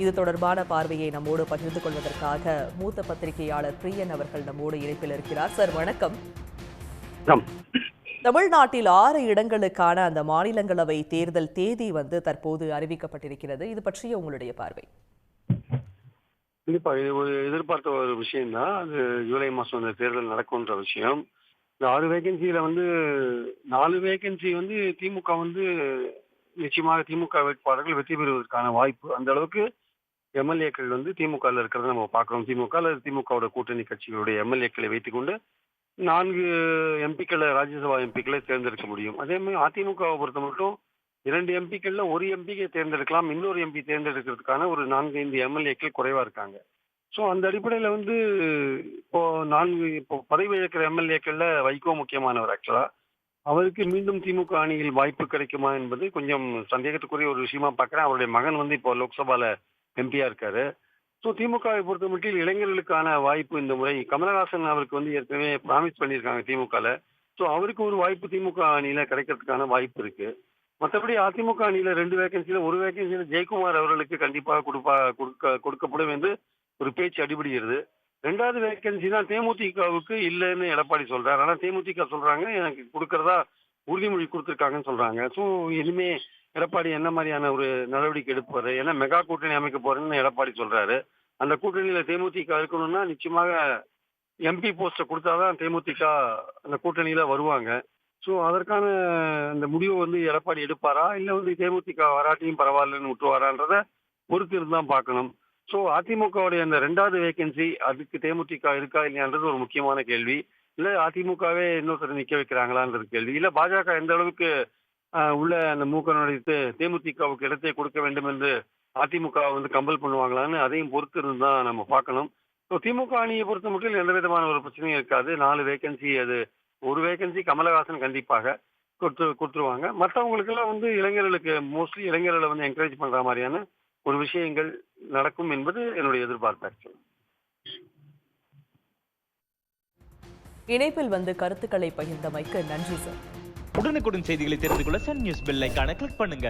இது தொடர்பான பார்வையை நம்மோடு பகிர்ந்து கொள்வதற்காக மூத்த பத்திரிகையாளர் பிரியன் அவர்கள் நம்மோடு இணைப்பில் இருக்கிறார். சார் வணக்கம். தமிழ்நாட்டில் 6 இடங்களுக்கான அந்த மாநிலங்களவை தேர்தல் தேதி தற்போது அறிவிக்கப்பட்டிருக்கிறது. இது பற்றிய உங்களுடைய பார்வை? கண்டிப்பா இது ஒரு எதிர்பார்த்த ஒரு விஷயம் தான். அது ஜூலை மாசம் அந்த தேர்தல் நடக்கும்ன்ற விஷயம். இந்த 6 வேகன்சியில 4 வேகன்சி திமுக நிச்சயமாக திமுக வேட்பாளர்கள் வெற்றி பெறுவதற்கான வாய்ப்பு அந்த அளவுக்கு எம்எல்ஏக்கள் திமுகவில் இருக்கிறத நம்ம பார்க்கிறோம். திமுக அல்லது திமுகவோட கூட்டணி கட்சிகளுடைய எம்எல்ஏக்களை வைத்துக்கொண்டு 4 எம்பிக்களை ராஜ்யசபா எம்பிக்களை தேர்ந்தெடுக்க முடியும். அதே மாதிரி அதிமுகவை பொறுத்த மட்டும் 2 எம்பிக்கள்ல ஒரு எம்பிக்கை தேர்ந்தெடுக்கலாம், இன்னொரு எம்பி தேர்ந்தெடுக்கிறதுக்கான ஒரு 4-5 எம்எல்ஏக்கள் குறைவா இருக்காங்க. ஸோ அந்த அடிப்படையில் இப்போ பதவி இழக்கிற எம்எல்ஏக்கள்ல வைகோ முக்கியமானவர். ஆக்சுவலா அவருக்கு மீண்டும் திமுக அணியில் வாய்ப்பு கிடைக்குமா என்பது கொஞ்சம் சந்தேகத்துக்குரிய ஒரு விஷயமா பார்க்கிறேன். அவருடைய மகன் இப்போ லோக்சபால எம்பியா இருக்காரு. ஸோ திமுகவை பொறுத்த மட்டும் இளைஞர்களுக்கான வாய்ப்பு இந்த முறை கமலஹாசன் அவருக்கு ஏற்கனவே ப்ராமிஸ் பண்ணியிருக்காங்க திமுகல. ஸோ அவருக்கு ஒரு வாய்ப்பு திமுக அணியில கிடைக்கிறதுக்கான வாய்ப்பு இருக்கு. மற்றபடி அதிமுக அணியில 2 வேகன்சியில ஒரு வேகன்சியில ஜெயக்குமார் அவர்களுக்கு கண்டிப்பாக கொடுக்கப்படும் என்று ஒரு பேச்சு அடிபடுகிறது. 2வது வேகன்சி தான் தேமுதிகவுக்கு இல்லைன்னு எடப்பாடி சொல்றாரு. ஆனா தேமுதிக சொல்றாங்க எனக்கு கொடுக்கறதா உறுதிமொழி கொடுத்துருக்காங்கன்னு சொல்றாங்க. ஸோ இனிமே எடப்பாடி என்ன மாதிரியான ஒரு நடவடிக்கை எடுப்பாரு? ஏன்னா மெகா கூட்டணி அமைக்க போறேன்னு எடப்பாடி சொல்றாரு. அந்த கூட்டணியில தேமுதிக இருக்கணும்னா நிச்சயமாக எம்பி போஸ்ட கொடுத்தாதான் தேமுதிக அந்த கூட்டணியில வருவாங்க. ஸோ அதற்கான அந்த முடிவை எடப்பாடி எடுப்பாரா இல்ல தேமுதிக வராட்டியும் பரவாயில்லன்னு விட்டுவாரான்றத பொறுத்து இருந்தான் பார்க்கணும். ஸோ அதிமுகவுடைய அந்த 2வது வேகன்சி அதுக்கு தேமுதிக இருக்கா இல்லையான்றது ஒரு முக்கியமான கேள்வி. இல்ல அதிமுகவே இன்னொருத்தர் நிக்க வைக்கிறாங்களான்றது கேள்வி. இல்ல பாஜக எந்த அளவுக்கு உள்ள அந்த மூக்க நுழைத்து தேமுதிகவுக்கு இடத்தை கொடுக்க வேண்டும் என்று அதிமுக கம்பல் பண்ணுவாங்களான்னு அதையும் பொறுத்து இருந்தா நம்ம பார்க்கணும். ஸோ திமுக அணியை பொறுத்த மட்டும் எந்த விதமான ஒரு பிரச்சனையும் இருக்காது. 4 வேகன்சி அது ஒரு வேகன்சி கமலஹாசன் கண்டிப்பாக கொடுத்துருவாங்க. மற்றவங்களுக்கு எல்லாம் இளைஞர்களுக்கு மோஸ்ட்லி இளைஞர்களை என்கரேஜ் பண்ற மாதிரியான ஒரு விஷயங்கள் நடக்கும் என்பது என்னுடைய எதிர்பார்ப்பு. இணைப்பில் கருத்துக்களை பகிர்ந்தமைக்கு நன்றி சார். உடனுக்குடன் செய்திகளை தெரிந்து கொள்ள சன் நியூஸ் பெல் ஐகானை கிளிக் பண்ணுங்க.